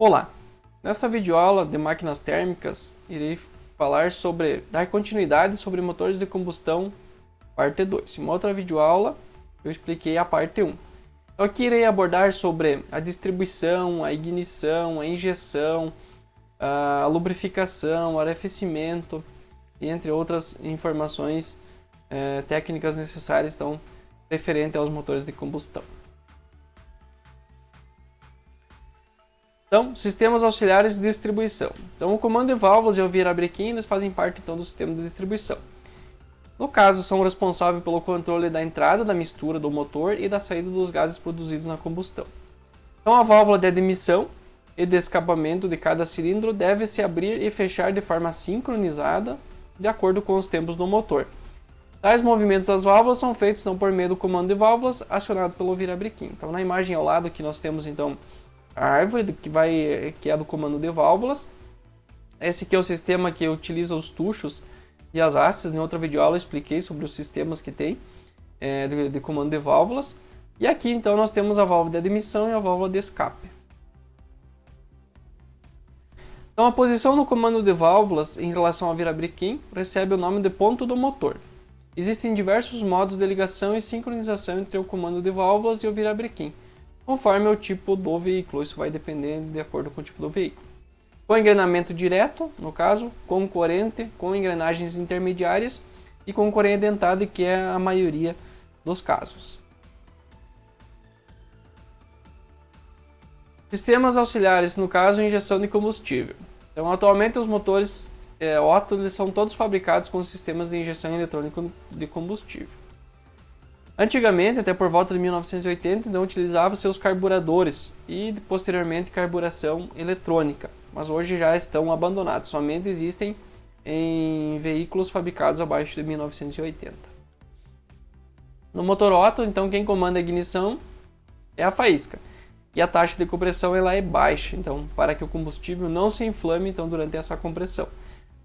Olá! Nesta videoaula de máquinas térmicas, irei falar sobre dar continuidade sobre motores de combustão, parte 2. Em uma outra videoaula, eu expliquei a parte 1. Então aqui irei abordar sobre a distribuição, a ignição, a injeção, a lubrificação, o arrefecimento, e entre outras informações técnicas necessárias, então, referente aos motores de combustão. Então, sistemas auxiliares de distribuição. Então, o comando de válvulas e o virabrequim, eles fazem parte então do sistema de distribuição. No caso, são responsáveis pelo controle da entrada da mistura do motor e da saída dos gases produzidos na combustão. Então, a válvula de admissão e de escapamento de cada cilindro deve se abrir e fechar de forma sincronizada, de acordo com os tempos do motor. Tais movimentos das válvulas são feitos então, por meio do comando de válvulas acionado pelo virabrequim. Então, na imagem ao lado aqui nós temos então a árvore que é do comando de válvulas. Esse aqui é o sistema que utiliza os tuchos e as hastes. Em outra videoaula eu expliquei sobre os sistemas que tem de comando de válvulas. E aqui então nós temos a válvula de admissão e a válvula de escape. Então a posição do comando de válvulas em relação ao virabrequim recebe o nome de ponto do motor. Existem diversos modos de ligação e sincronização entre o comando de válvulas e o virabrequim, conforme o tipo do veículo. Isso vai depender de acordo com o tipo do veículo. Com engrenamento direto, no caso, com corrente, com engrenagens intermediárias e com correia dentada, que é a maioria dos casos. Sistemas auxiliares, no caso, injeção de combustível. Então, atualmente os motores Otto eles são todos fabricados com sistemas de injeção eletrônica de combustível. Antigamente, até por volta de 1980, então utilizavam seus carburadores e posteriormente carburação eletrônica, mas hoje já estão abandonados, somente existem em veículos fabricados abaixo de 1980. No motor Otto, então quem comanda a ignição é a faísca, e a taxa de compressão ela é baixa, então para que o combustível não se inflame então, durante essa compressão.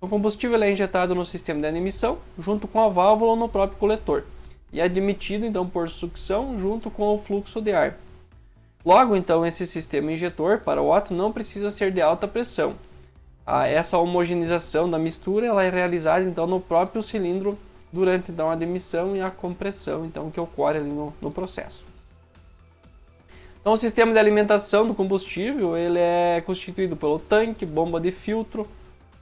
O combustível é injetado no sistema de admissão, junto com a válvula ou no próprio coletor, e é admitido então por sucção junto com o fluxo de ar. Logo, então, esse sistema injetor para o Otto não precisa ser de alta pressão. Essa homogeneização da mistura ela é realizada então no próprio cilindro durante então, a admissão e a compressão então, que ocorre ali no processo. Então, o sistema de alimentação do combustível ele é constituído pelo tanque, bomba de filtro,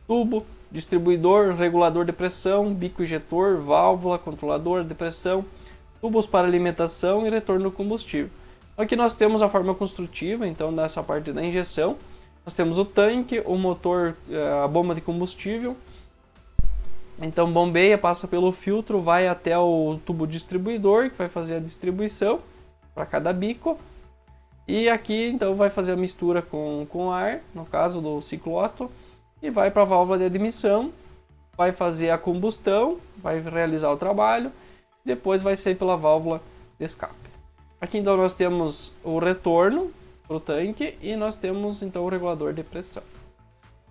tubo, distribuidor, regulador de pressão, bico injetor, válvula, controlador de pressão, tubos para alimentação e retorno do combustível. Aqui nós temos a forma construtiva, então, dessa parte da injeção. Nós temos o tanque, o motor, a bomba de combustível. Então, bombeia, passa pelo filtro, vai até o tubo distribuidor, que vai fazer a distribuição para cada bico. E aqui, então, vai fazer a mistura com ar, no caso do ciclo Otto. E vai para a válvula de admissão, vai fazer a combustão, vai realizar o trabalho, depois vai sair pela válvula de escape. Aqui então nós temos o retorno para o tanque e nós temos então o regulador de pressão.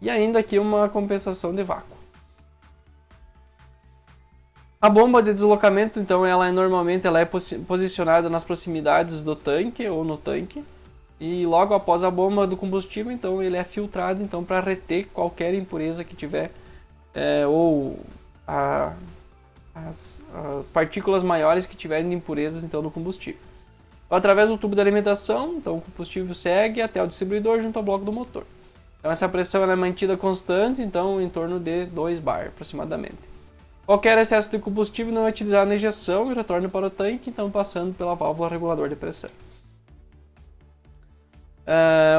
E ainda aqui uma compensação de vácuo. A bomba de deslocamento então normalmente é posicionada nas proximidades do tanque ou no tanque. E logo após a bomba do combustível, então ele é filtrado então para reter qualquer impureza que tiver ou as partículas maiores que tiverem de impurezas então no combustível. Então, através do tubo de alimentação, então o combustível segue até o distribuidor junto ao bloco do motor. Então essa pressão ela é mantida constante, então em torno de 2 bar aproximadamente. Qualquer excesso de combustível não é utilizado na injeção e retorna para o tanque, então passando pela válvula regulador de pressão.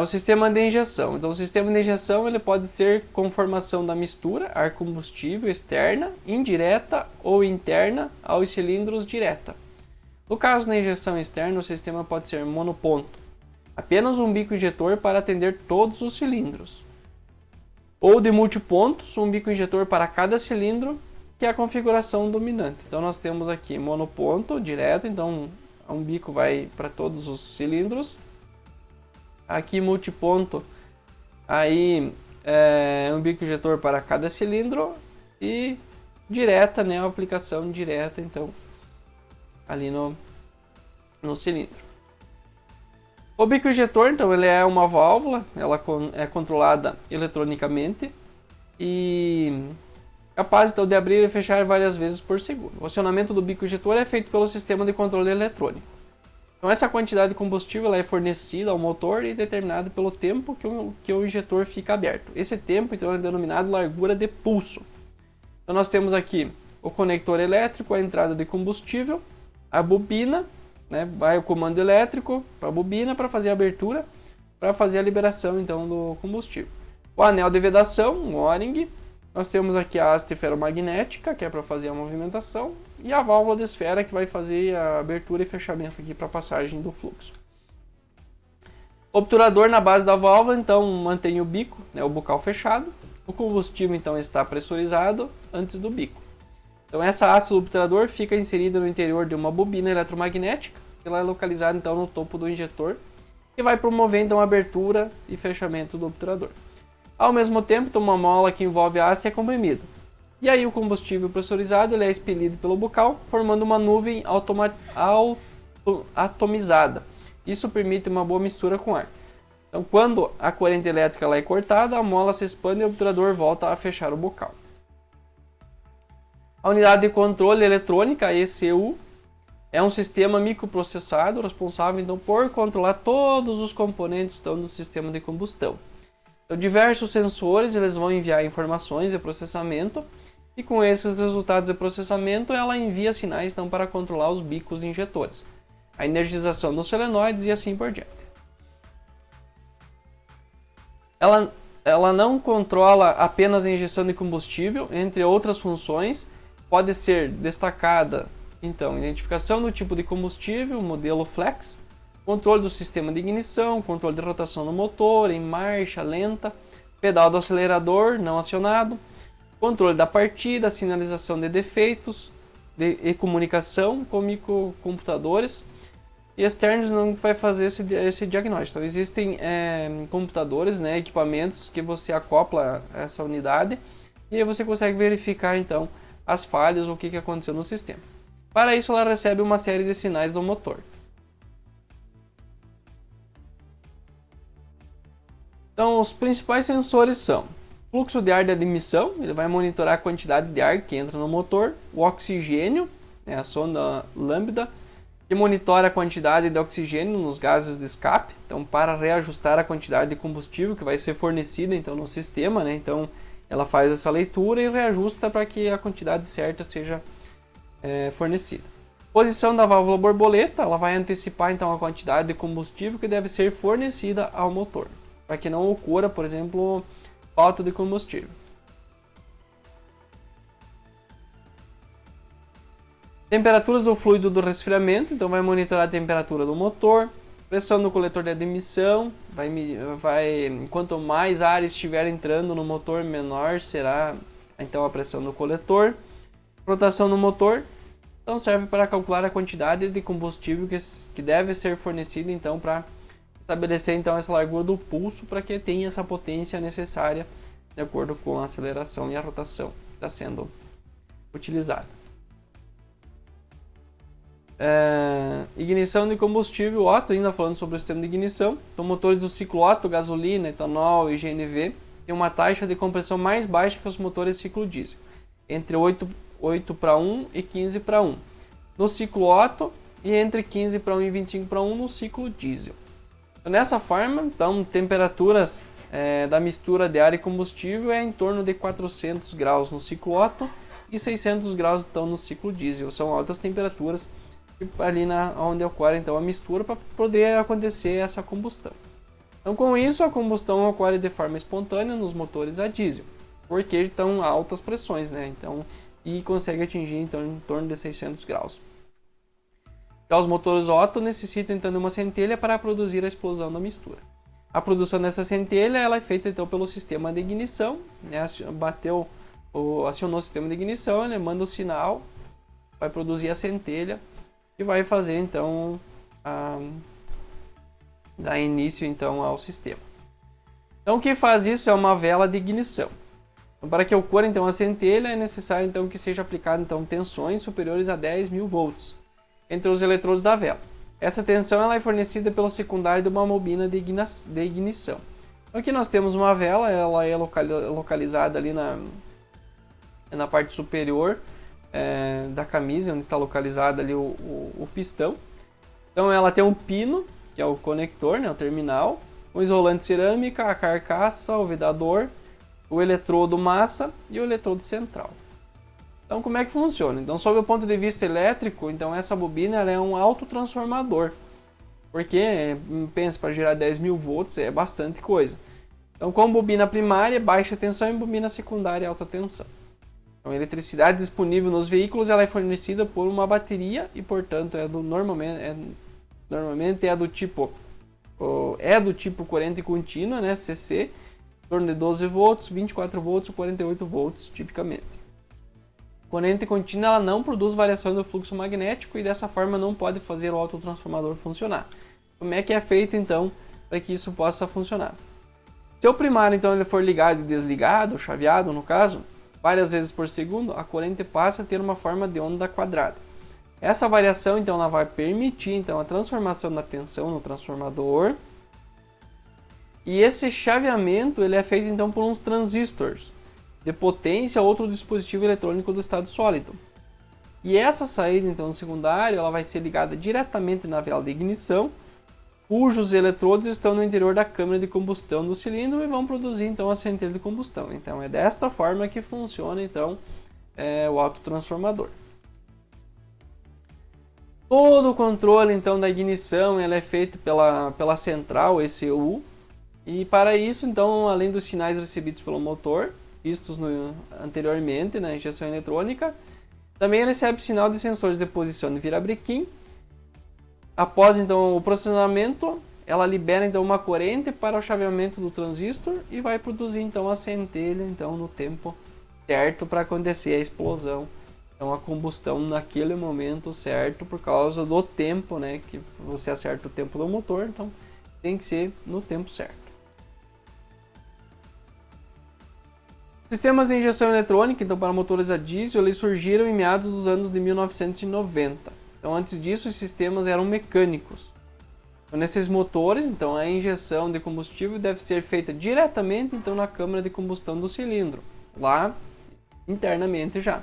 O sistema de injeção. Então, o sistema de injeção ele pode ser com formação da mistura ar-combustível externa, indireta ou interna aos cilindros direta. No caso da injeção externa, o sistema pode ser monoponto, apenas um bico injetor para atender todos os cilindros. Ou de multipontos, um bico injetor para cada cilindro, que é a configuração dominante. Então, nós temos aqui monoponto direto, então um bico vai para todos os cilindros. Aqui multiponto, aí um bico injetor para cada cilindro e direta, né, a aplicação direta, então ali no cilindro. O bico injetor, então, ele é uma válvula, ela é controlada eletronicamente e capaz então de abrir e fechar várias vezes por segundo. O acionamento do bico injetor é feito pelo sistema de controle eletrônico. Então essa quantidade de combustível ela é fornecida ao motor e determinada pelo tempo que o injetor fica aberto. Esse tempo então é denominado largura de pulso. Então nós temos aqui o conector elétrico, a entrada de combustível, a bobina, né, vai o comando elétrico para a bobina para fazer a abertura, para fazer a liberação então do combustível. O anel de vedação, um O-ring. Nós temos aqui a haste ferromagnética, que é para fazer a movimentação, e a válvula de esfera, que vai fazer a abertura e fechamento aqui para a passagem do fluxo. O obturador na base da válvula, então, mantém o bico, né, o bocal fechado. O combustível, então, está pressurizado antes do bico. Então, essa haste do obturador fica inserida no interior de uma bobina eletromagnética, que ela é localizada, então, no topo do injetor, e vai promover, então, a abertura e fechamento do obturador. Ao mesmo tempo, uma mola que envolve a haste é comprimida. E aí o combustível pressurizado ele é expelido pelo bocal, formando uma nuvem atomizada. Isso permite uma boa mistura com ar. Então, quando a corrente elétrica ela é cortada, a mola se expande e o obturador volta a fechar o bocal. A unidade de controle eletrônica, a ECU, é um sistema microprocessado responsável então, por controlar todos os componentes então, do sistema de combustão. Então, diversos sensores eles vão enviar informações de processamento e com esses resultados de processamento ela envia sinais então, para controlar os bicos injetores, a energização dos solenoides e assim por diante. Ela não controla apenas a injeção de combustível, entre outras funções, pode ser destacada então identificação do tipo de combustível, modelo flex, controle do sistema de ignição, controle de rotação do motor, em marcha, lenta, pedal do acelerador não acionado, controle da partida, sinalização de defeitos e comunicação com microcomputadores e externos não vai fazer esse diagnóstico. Então, existem computadores, né, equipamentos que você acopla a essa unidade e aí você consegue verificar então as falhas ou o que aconteceu no sistema. Para isso ela recebe uma série de sinais do motor. Então, os principais sensores são fluxo de ar de admissão, ele vai monitorar a quantidade de ar que entra no motor, o oxigênio, né, a sonda lambda, que monitora a quantidade de oxigênio nos gases de escape, então para reajustar a quantidade de combustível que vai ser fornecida então, no sistema, né, então ela faz essa leitura e reajusta para que a quantidade certa seja fornecida. Posição da válvula borboleta, ela vai antecipar então a quantidade de combustível que deve ser fornecida ao motor, para que não ocorra, por exemplo, falta de combustível. Temperaturas do fluido do resfriamento, então vai monitorar a temperatura do motor. Pressão do coletor de admissão, quanto mais ar estiver entrando no motor, menor será então a pressão do coletor. Rotação do motor, então serve para calcular a quantidade de combustível que deve ser fornecida então para estabelecer então essa largura do pulso para que tenha essa potência necessária de acordo com a aceleração e a rotação que está sendo utilizada. Ignição de combustível Otto, ainda falando sobre o sistema de ignição. Então, motores do ciclo Otto, gasolina, etanol e GNV têm uma taxa de compressão mais baixa que os motores ciclo diesel, entre 8:1 e 15:1 no ciclo Otto e entre 15:1 e 25:1 no ciclo diesel. Então, nessa forma, então, temperaturas da mistura de ar e combustível é em torno de 400 graus no ciclo Otto e 600 graus então, no ciclo diesel. São altas temperaturas ali onde ocorre então, a mistura para poder acontecer essa combustão. Então, com isso, a combustão ocorre de forma espontânea nos motores a diesel, porque estão altas pressões, né? Então, e consegue atingir então, em torno de 600 graus. Já os motores Otto necessitam então de uma centelha para produzir a explosão da mistura. A produção dessa centelha ela é feita então pelo sistema de ignição, né? Acionou o sistema de ignição, ele manda o sinal, vai produzir a centelha e vai fazer então dar início então ao sistema. Então o que faz isso é uma vela de ignição. Então, para que ocorra então a centelha é necessário então que seja aplicado então tensões superiores a 10.000 volts entre os eletrodos da vela. Essa tensão ela é fornecida pelo secundário de uma bobina de ignição. Então aqui nós temos uma vela, ela é localizada ali na parte superior da camisa, onde está localizado ali o pistão. Então ela tem um pino, que é o conector, né, o terminal, o isolante cerâmica, a carcaça, o vedador, o eletrodo massa e o eletrodo central. Então como é que funciona? Então, sob o ponto de vista elétrico, então essa bobina ela é um autotransformador. Porque, pensa, para gerar 10.000 volts é bastante coisa. Então, com bobina primária, baixa tensão, e bobina secundária, alta tensão. Então, a eletricidade disponível nos veículos ela é fornecida por uma bateria e, portanto, normalmente é do tipo corrente contínua, né, CC, em torno de 12 volts, 24 volts ou 48 volts, tipicamente. Corrente contínua ela não produz variação do fluxo magnético e dessa forma não pode fazer o autotransformador funcionar. Como é que é feito então para que isso possa funcionar? Se o primário então ele for ligado e desligado, chaveado no caso, várias vezes por segundo, a corrente passa a ter uma forma de onda quadrada. Essa variação então ela vai permitir então a transformação da tensão no transformador. E esse chaveamento ele é feito então por uns transistores de potência ou outro dispositivo eletrônico do estado sólido. E essa saída então no secundário ela vai ser ligada diretamente na vela de ignição, cujos eletrodos estão no interior da câmara de combustão do cilindro e vão produzir então a centelha de combustão. Então é desta forma que funciona então o autotransformador. Todo o controle então da ignição ele é feito pela central ECU, e para isso então, além dos sinais recebidos pelo motor vistos anteriormente na injeção eletrônica, também ele recebe sinal de sensores de posição de virabrequim. Após então o processamento, ela libera então uma corrente para o chaveamento do transistor e vai produzir então a centelha então no tempo certo para acontecer a explosão. Então a combustão naquele momento certo, por causa do tempo, né, que você acerta o tempo do motor, então tem que ser no tempo certo. Sistemas de injeção eletrônica, então para motores a diesel, eles surgiram em meados dos anos de 1990. Então antes disso os sistemas eram mecânicos. Então, nesses motores, então a injeção de combustível deve ser feita diretamente então na câmara de combustão do cilindro, lá internamente já.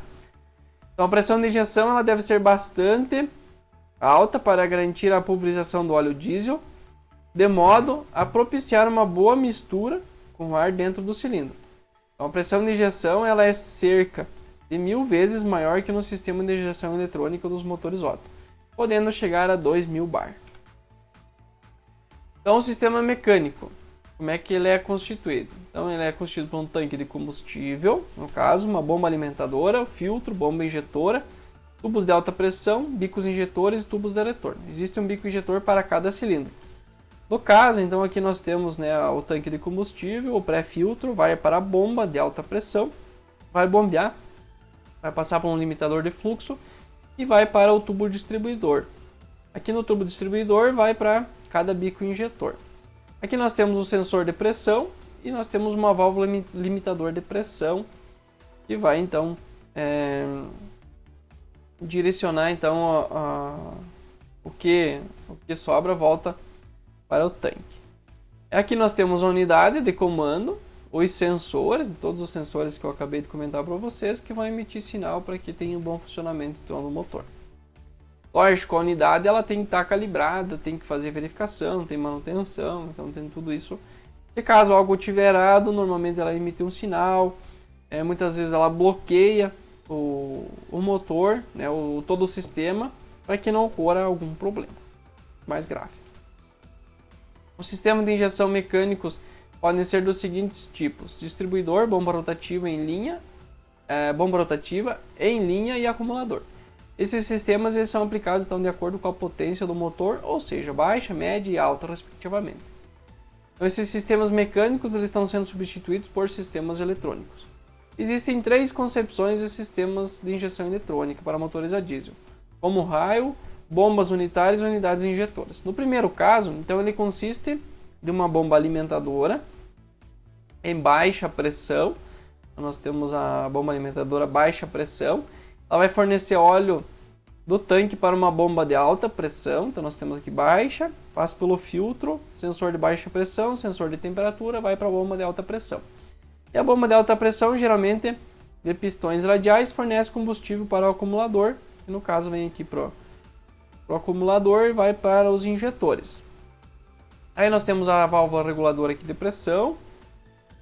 Então a pressão de injeção ela deve ser bastante alta para garantir a pulverização do óleo diesel, de modo a propiciar uma boa mistura com o ar dentro do cilindro. Então, a pressão de injeção ela é cerca de 1000 vezes maior que no sistema de injeção eletrônica dos motores Otto, podendo chegar a 2000 bar. Então, o sistema mecânico, como é que ele é constituído? Então, ele é constituído por um tanque de combustível, no caso, uma bomba alimentadora, filtro, bomba injetora, tubos de alta pressão, bicos injetores e tubos de retorno. Existe um bico injetor para cada cilindro. No caso, então aqui nós temos, né, o tanque de combustível, o pré-filtro vai para a bomba de alta pressão, vai bombear, vai passar por um limitador de fluxo e vai para o tubo distribuidor. Aqui no tubo distribuidor vai para cada bico injetor. Aqui nós temos o sensor de pressão e nós temos uma válvula limitador de pressão que vai então direcionar então o que sobra volta para o tanque. Aqui nós temos a unidade de comando, os sensores, todos os sensores que eu acabei de comentar para vocês, que vão emitir sinal para que tenha um bom funcionamento então, do motor. Lógico, a unidade ela tem que estar calibrada, tem que fazer verificação, tem manutenção, então tem tudo isso. Se caso algo tiver errado, normalmente ela emite um sinal, muitas vezes ela bloqueia o motor, né, todo o sistema, para que não ocorra algum problema mais grave. O sistema de injeção mecânicos podem ser dos seguintes tipos: distribuidor, bomba rotativa em linha, e acumulador. Esses sistemas eles são aplicados então, de acordo com a potência do motor, ou seja, baixa, média e alta, respectivamente. Então, esses sistemas mecânicos eles estão sendo substituídos por sistemas eletrônicos. Existem três concepções de sistemas de injeção eletrônica para motores a diesel, como raio, bombas unitárias e unidades injetoras. No primeiro caso, então ele consiste de uma bomba alimentadora em baixa pressão. Então, nós temos a bomba alimentadora baixa pressão. Ela vai fornecer óleo do tanque para uma bomba de alta pressão. Então nós temos aqui baixa, passa pelo filtro, sensor de baixa pressão, sensor de temperatura, vai para a bomba de alta pressão. E a bomba de alta pressão, geralmente de pistões radiais, fornece combustível para o acumulador, que no caso vem aqui para o acumulador e vai para os injetores. Aí nós temos a válvula reguladora aqui de pressão,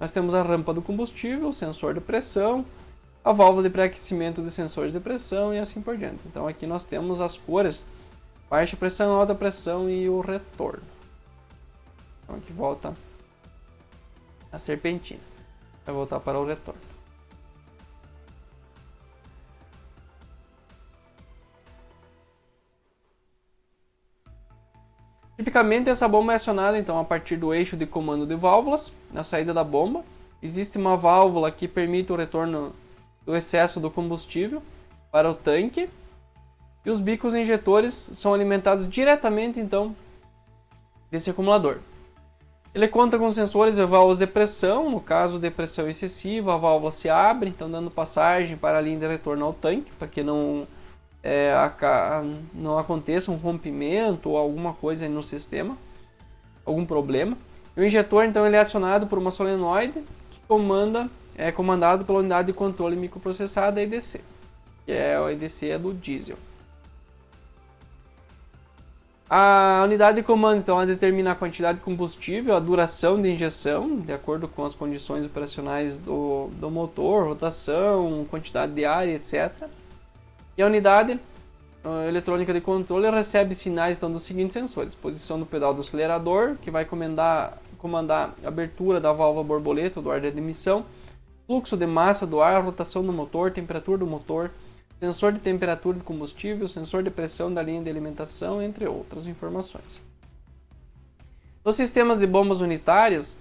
nós temos a rampa do combustível, sensor de pressão, a válvula de pré-aquecimento de sensores de pressão e assim por diante. Então aqui nós temos as cores, baixa pressão, alta pressão e o retorno. Então aqui volta a serpentina, vai voltar para o retorno. Tipicamente essa bomba é acionada então a partir do eixo de comando de válvulas na saída da bomba. Existe uma válvula que permite o retorno do excesso do combustível para o tanque e os bicos injetores são alimentados diretamente então desse acumulador. Ele conta com sensores e válvulas de pressão. No caso de pressão excessiva, a válvula se abre, então dando passagem para a linha de retorno ao tanque, para que não aconteça um rompimento ou alguma coisa no sistema, algum problema. E o injetor então ele é acionado por uma solenoide que é comandado pela unidade de controle microprocessada EDC, que a EDC é do diesel. A unidade de comando então determina a quantidade de combustível, a duração de injeção, de acordo com as condições operacionais do motor, rotação, quantidade de ar, etc. E a unidade eletrônica de controle recebe sinais então, dos seguintes sensores: posição do pedal do acelerador, que vai comandar a abertura da válvula borboleta do ar de admissão, fluxo de massa do ar, rotação do motor, temperatura do motor, sensor de temperatura de combustível, sensor de pressão da linha de alimentação, entre outras informações. Nos sistemas de bombas unitárias,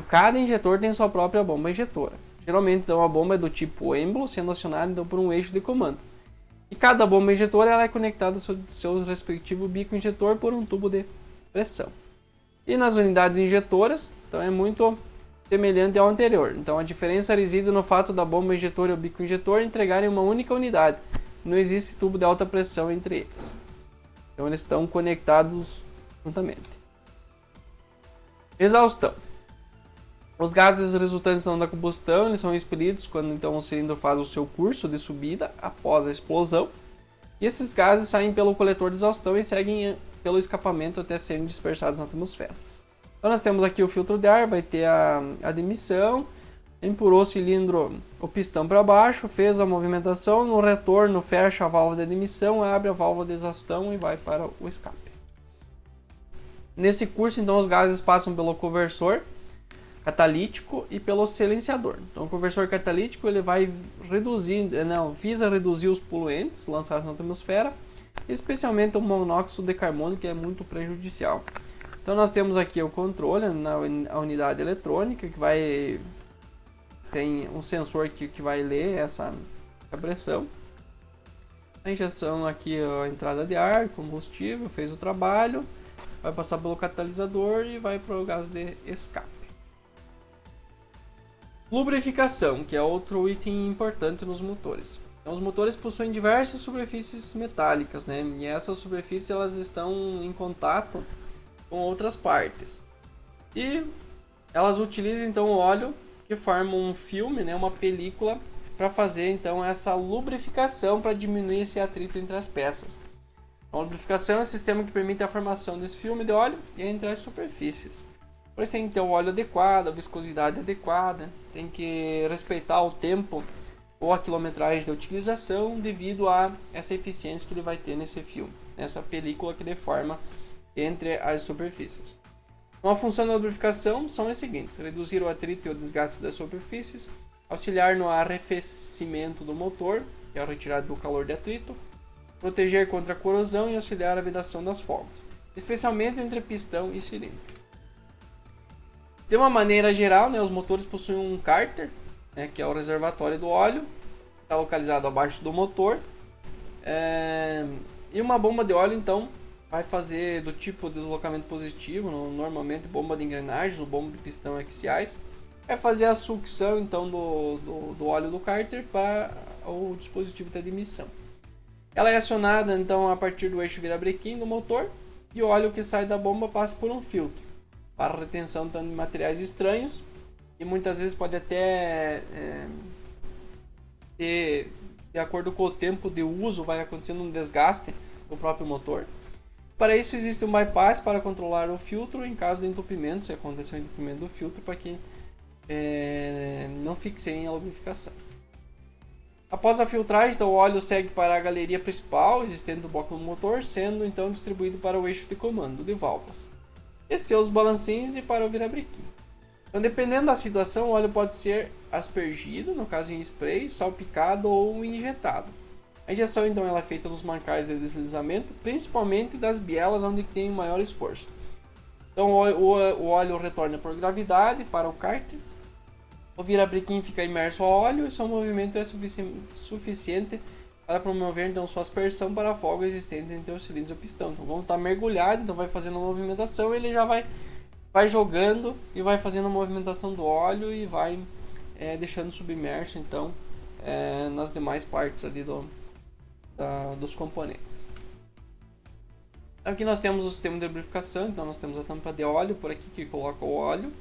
cada injetor tem sua própria bomba injetora. Geralmente então, a bomba é do tipo êmbolo, sendo acionada então, por um eixo de comando. E cada bomba injetora ela é conectada ao seu respectivo bico injetor por um tubo de pressão. E nas unidades injetoras, então é muito semelhante ao anterior. Então a diferença reside no fato da bomba injetora e o bico injetor entregarem uma única unidade. Não existe tubo de alta pressão entre eles. Então eles estão conectados juntamente. Exaustão. Os gases resultantes da combustão eles são expelidos quando então o cilindro faz o seu curso de subida após a explosão. E esses gases saem pelo coletor de exaustão e seguem pelo escapamento até serem dispersados na atmosfera. Então nós temos aqui o filtro de ar, vai ter a admissão, empurrou o cilindro, o pistão para baixo, fez a movimentação, no retorno fecha a válvula de admissão, abre a válvula de exaustão e vai para o escape. Nesse curso então os gases passam pelo conversor catalítico e pelo silenciador. Então o conversor catalítico ele vai visa reduzir os poluentes lançados na atmosfera, especialmente o monóxido de carbono, que é muito prejudicial. Então nós temos aqui o controle a unidade eletrônica que tem um sensor que vai ler essa pressão. A injeção aqui, a entrada de ar, combustível, fez o trabalho, vai passar pelo catalisador e vai para o gás de escape. Lubrificação, que é outro item importante nos motores. Então, os motores possuem diversas superfícies metálicas, né? E essas superfícies elas estão em contato com outras partes. E elas utilizam então o óleo que forma um filme, né? Uma película, para fazer então essa lubrificação para diminuir esse atrito entre as peças. Então, a lubrificação é um sistema que permite a formação desse filme de óleo entre as superfícies. Por isso tem que ter o óleo adequado, a viscosidade adequada, tem que respeitar o tempo ou a quilometragem de utilização devido a essa eficiência que ele vai ter nesse filme, nessa película que ele forma entre as superfícies. Então, a função da lubrificação são as seguintes: reduzir o atrito e o desgaste das superfícies, auxiliar no arrefecimento do motor, que é a retirada do calor de atrito, proteger contra a corrosão e auxiliar a vedação das formas, especialmente entre pistão e cilindro. De uma maneira geral, né, os motores possuem um cárter, né, que é o reservatório do óleo, está localizado abaixo do motor, e uma bomba de óleo então vai fazer do tipo de deslocamento positivo, normalmente bomba de engrenagens ou bomba de pistão axiais, vai fazer a sucção então do óleo do cárter para o dispositivo de admissão. Ela é acionada então a partir do eixo virabrequim do motor, e o óleo que sai da bomba passa por um filtro para retenção tanto de materiais estranhos, e muitas vezes pode até ter, de acordo com o tempo de uso, vai acontecendo um desgaste do próprio motor. Para isso existe um bypass para controlar o filtro em caso de entupimento, se acontecer o entupimento do filtro, para que não fixeiem a lubrificação. Após a filtragem, então, o óleo segue para a galeria principal existente do bloco do motor, sendo então distribuído para o eixo de comando de válvulas e seus balancins e para o virabrequim. Então, dependendo da situação, o óleo pode ser aspergido, no caso em spray, salpicado ou injetado. A injeção então ela é feita nos mancais de deslizamento, principalmente das bielas onde tem maior esforço. Então o óleo retorna por gravidade para o cárter. O virabrequim fica imerso ao óleo e seu movimento é suficiente para promover então sua aspersão para a folga existente entre os cilindros e o pistão. Então vamos estar mergulhado, então vai fazendo a movimentação, ele já vai jogando e vai fazendo a movimentação do óleo e vai deixando submerso então nas demais partes ali dos componentes. Aqui nós temos o sistema de lubrificação, então nós temos a tampa de óleo por aqui que coloca o óleo.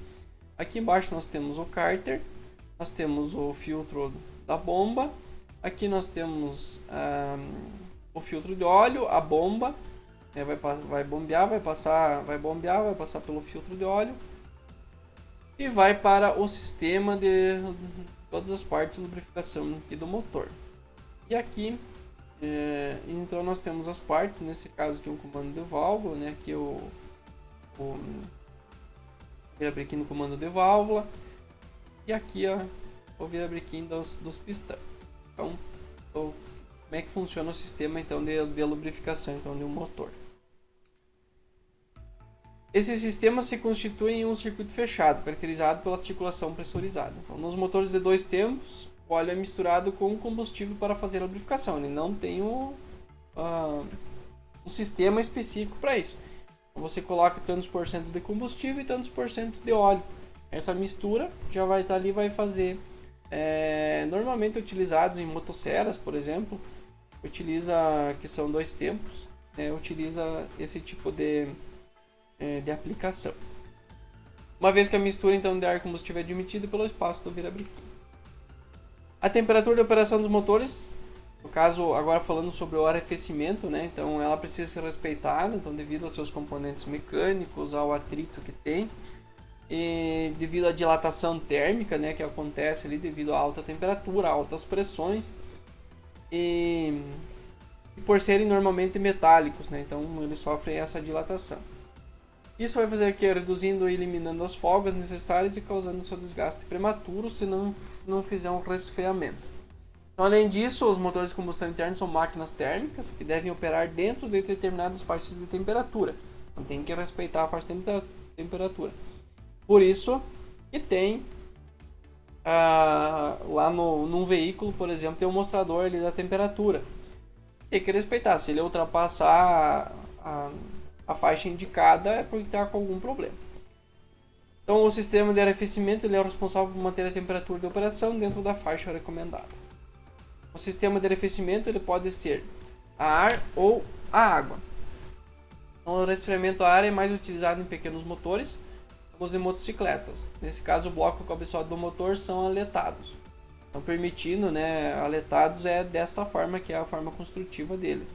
Aqui embaixo nós temos o cárter, nós temos o filtro da bomba, aqui nós temos o filtro de óleo, a bomba, vai bombear, vai passar pelo filtro de óleo e vai para o sistema de todas as partes de lubrificação aqui do motor. E aqui então nós temos as partes, nesse caso aqui o comando de válvula, né? Aqui o virabrequim no comando de válvula e aqui o virabrequim dos pistões. Então, como é que funciona o sistema então de lubrificação então, de um motor? Esse sistema se constitui em um circuito fechado, caracterizado pela circulação pressurizada. Então, nos motores de 2 tempos, o óleo é misturado com o combustível para fazer a lubrificação. Ele não tem um sistema específico para isso. Você coloca tantos por cento de combustível e tantos por cento de óleo. Essa mistura já vai estar ali, vai fazer normalmente utilizados em motosserras, por exemplo, que são 2 tempos, utiliza esse tipo de aplicação. Uma vez que a mistura então de ar combustível é admitida pelo espaço do virabrequim. A temperatura de operação dos motores, no caso agora falando sobre o arrefecimento, então ela precisa ser respeitada, então devido aos seus componentes mecânicos, ao atrito que tem, e devido à dilatação térmica, que acontece ali devido a alta temperatura, altas pressões, e por serem normalmente metálicos, então eles sofrem essa dilatação. Isso vai fazer que reduzindo e eliminando as folgas necessárias e causando seu desgaste prematuro se não fizer um resfriamento. Então, além disso, os motores de combustão interna são máquinas térmicas que devem operar dentro de determinadas faixas de temperatura. Então, tem que respeitar a faixa de temperatura. Por isso que tem lá num veículo, por exemplo, tem um mostrador ali da temperatura. Tem que respeitar. Se ele ultrapassar a faixa indicada é porque está com algum problema. Então o sistema de arrefecimento ele é o responsável por manter a temperatura de operação dentro da faixa recomendada. O sistema de arrefecimento ele pode ser a ar ou a água. Então, o resfriamento a ar é mais utilizado em pequenos motores, como os de motocicletas. Nesse caso o bloco e o cabeçote do motor são aletados. Então permitindo, aletados é desta forma que é a forma construtiva dele.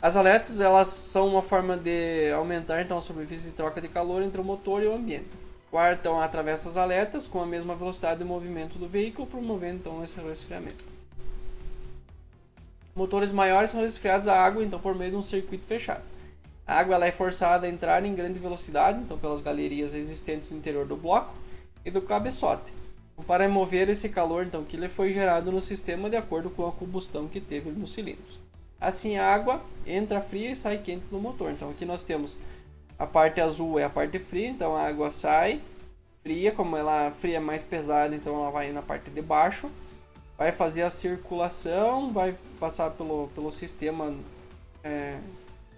As aletas elas são uma forma de aumentar então, a superfície de troca de calor entre o motor e o ambiente. O ar então atravessa as aletas com a mesma velocidade de movimento do veículo, promovendo então esse resfriamento. Motores maiores são resfriados a água então por meio de um circuito fechado. A água ela é forçada a entrar em grande velocidade então pelas galerias existentes no interior do bloco e do cabeçote, para remover esse calor então que lhe foi gerado no sistema de acordo com a combustão que teve nos cilindros. Assim a água entra fria e sai quente no motor. Então aqui nós temos a parte azul é a parte fria, então a água sai fria, como ela fria é mais pesada, então ela vai na parte de baixo, vai fazer a circulação, vai passar pelo sistema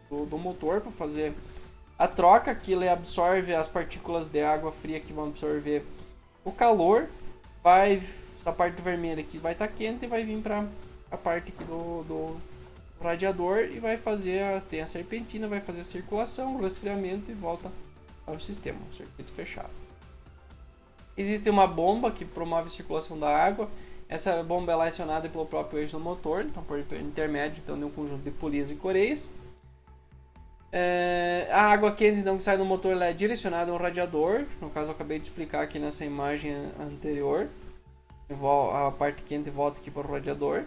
do motor para fazer a troca, que ele absorve as partículas de água fria que vão absorver o calor, essa parte vermelha aqui vai estar quente e vai vir para a parte aqui o radiador e vai fazer, tem a serpentina, vai fazer a circulação, o resfriamento e volta ao sistema, um circuito fechado. Existe uma bomba que promove a circulação da água. Essa bomba é acionada pelo próprio eixo do motor, então por intermédio então, de um conjunto de polias e coreias. A água quente então, que sai do motor ela é direcionada a um radiador, no caso eu acabei de explicar aqui nessa imagem anterior. A parte quente volta aqui para o radiador.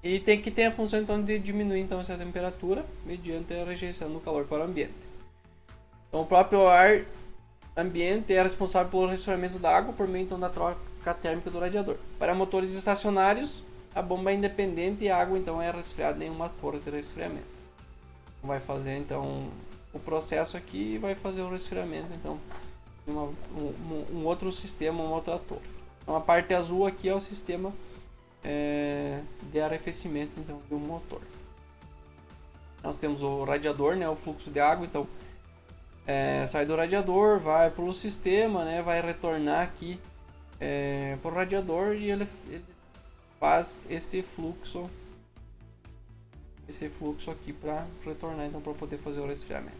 E tem a função então, de diminuir então, essa temperatura mediante a rejeição do calor para o ambiente. Então o próprio ar ambiente é responsável pelo resfriamento da água por meio então, da troca térmica do radiador. Para motores estacionários, a bomba é independente e a água então é resfriada em uma torre de resfriamento. Vai fazer então o processo aqui e vai fazer o resfriamento então em um outro sistema, uma outra torre. Então a parte azul aqui é o sistema de arrefecimento então do motor. Nós temos o radiador, né, o fluxo de água, então sai do radiador, vai para o sistema, né, vai retornar aqui para o radiador e ele faz esse fluxo aqui para retornar então para poder fazer o resfriamento.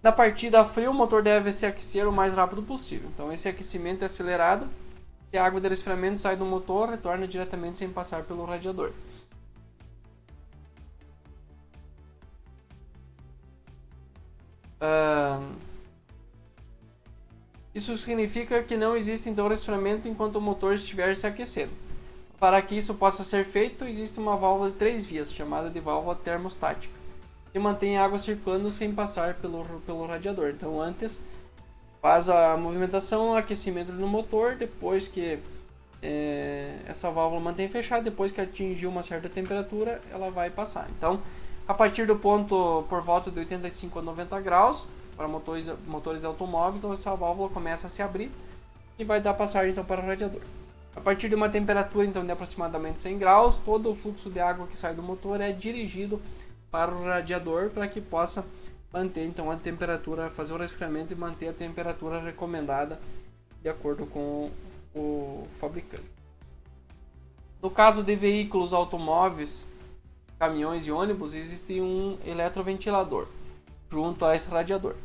Na partida fria o motor deve se aquecer o mais rápido possível. Então esse aquecimento é acelerado e a água de resfriamento sai do motor e retorna diretamente sem passar pelo radiador. Isso significa que não existe então resfriamento enquanto o motor estiver se aquecendo. Para que isso possa ser feito, existe uma válvula de 3 vias, chamada de válvula termostática, que mantém a água circulando sem passar pelo radiador. Então antes faz a movimentação, o aquecimento no motor, depois que essa válvula mantém fechada, depois que atingir uma certa temperatura, ela vai passar. Então a partir do ponto por volta de 85 a 90 graus, para motores automóveis, então essa válvula começa a se abrir e vai dar passagem então para o radiador. A partir de uma temperatura então de aproximadamente 100 graus, todo o fluxo de água que sai do motor é dirigido para o radiador para que possa manter então a temperatura, fazer o resfriamento e manter a temperatura recomendada de acordo com o fabricante. No caso de veículos automóveis, caminhões e ônibus, existe um eletroventilador junto a esse radiador.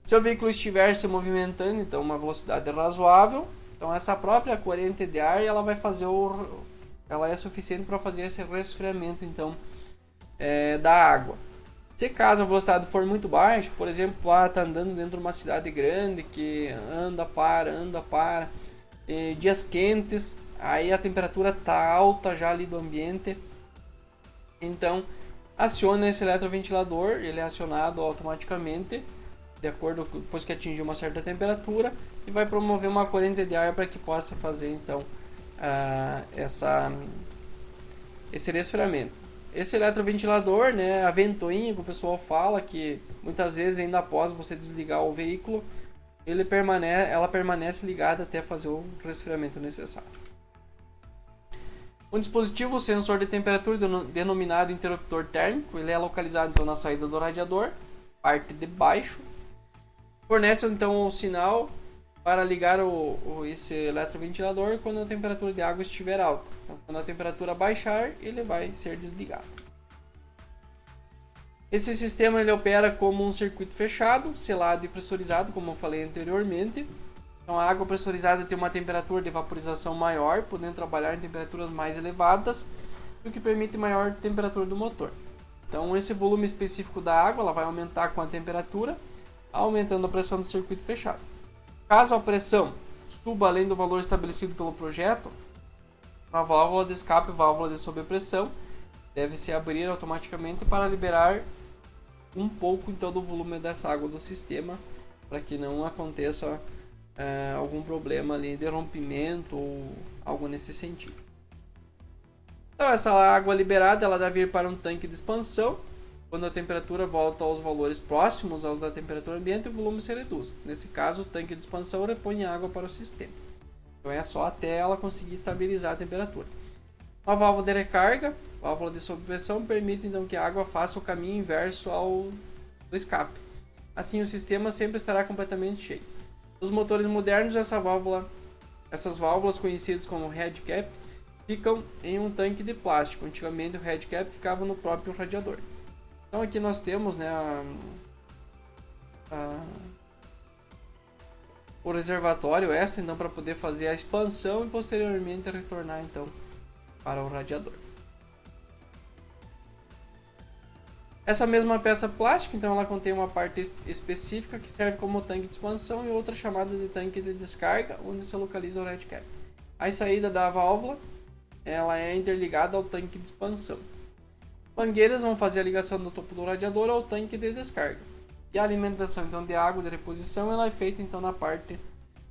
Se o veículo estiver se movimentando, então uma velocidade razoável, então essa própria corrente de ar ela vai fazer ela é suficiente para fazer esse resfriamento então da água. Se caso a velocidade for muito baixa, por exemplo, está andando dentro de uma cidade grande que anda para, dias quentes, aí a temperatura está alta já ali do ambiente, então aciona esse eletroventilador, ele é acionado automaticamente de acordo depois que atingir uma certa temperatura e vai promover uma corrente de ar para que possa fazer então esse resfriamento. Esse eletroventilador, né, a ventoinha que o pessoal fala, que muitas vezes ainda após você desligar o veículo, ela permanece ligada até fazer o resfriamento necessário. Um dispositivo sensor de temperatura denominado interruptor térmico, ele é localizado então na saída do radiador, parte de baixo. Fornece então o sinal para ligar esse eletroventilador quando a temperatura de água estiver alta. Então, quando a temperatura baixar, ele vai ser desligado. Esse sistema ele opera como um circuito fechado, selado e pressurizado, como eu falei anteriormente. Então, a água pressurizada tem uma temperatura de vaporização maior, podendo trabalhar em temperaturas mais elevadas, o que permite maior temperatura do motor. Então, esse volume específico da água ela vai aumentar com a temperatura, aumentando a pressão do circuito fechado. Caso a pressão suba além do valor estabelecido pelo projeto, a válvula de escape e válvula de sobrepressão deve se abrir automaticamente para liberar um pouco então do volume dessa água do sistema, para que não aconteça algum problema ali de rompimento ou algo nesse sentido. Então essa água liberada ela deve ir para um tanque de expansão. Quando a temperatura volta aos valores próximos aos da temperatura ambiente, o volume se reduz. Nesse caso, o tanque de expansão repõe água para o sistema. Então é só até ela conseguir estabilizar a temperatura. Uma válvula de recarga, válvula de sobrepressão, permite então que a água faça o caminho inverso ao do escape. Assim, o sistema sempre estará completamente cheio. Nos motores modernos, essas válvulas conhecidas como head cap ficam em um tanque de plástico. Antigamente o head cap ficava no próprio radiador. Então aqui nós temos, né, o reservatório extra, então, para poder fazer a expansão e posteriormente retornar então para o radiador. Essa mesma peça plástica, então, ela contém uma parte específica que serve como tanque de expansão e outra chamada de tanque de descarga, onde se localiza o head cap. A saída da válvula, ela é interligada ao tanque de expansão. Mangueiras vão fazer a ligação do topo do radiador ao tanque de descarga. E a alimentação então de água de reposição, ela é feita então na parte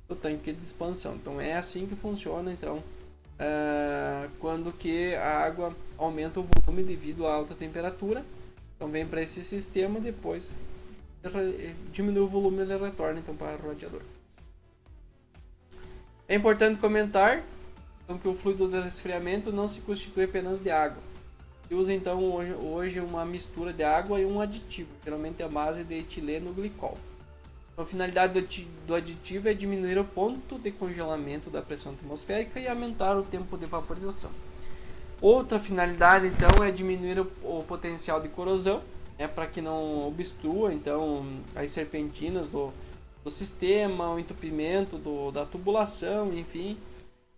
do tanque de expansão. Então é assim que funciona então quando que a água aumenta o volume devido à alta temperatura. Então vem para esse sistema, depois diminui o volume e ele retorna então para o radiador. É importante comentar então, que o fluido de resfriamento não se constitui apenas de água. Se usa então hoje uma mistura de água e um aditivo, geralmente a base de etileno glicol. Então, a finalidade do aditivo é diminuir o ponto de congelamento da pressão atmosférica e aumentar o tempo de vaporização. Outra finalidade então é diminuir o potencial de corrosão, para que não obstrua então as serpentinas do sistema, o entupimento da tubulação, enfim,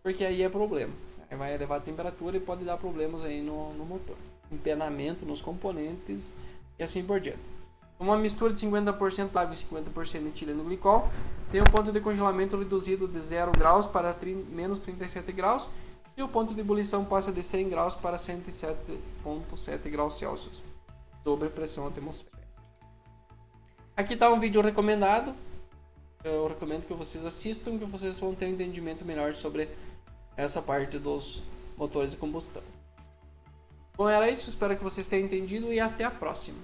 porque aí é problema. Aí vai elevar a temperatura e pode dar problemas aí no motor, empenamento nos componentes e assim por diante. Uma mistura de 50% água e 50% de etileno glicol tem um ponto de congelamento reduzido de 0 graus para menos 37 graus e o ponto de ebulição passa de 100 graus para 107,7 graus Celsius sobre pressão atmosférica. Aqui está um vídeo recomendado. Eu recomendo que vocês assistam, que vocês vão ter um entendimento melhor sobre essa parte dos motores de combustão. Bom, era isso. Espero que vocês tenham entendido e até a próxima.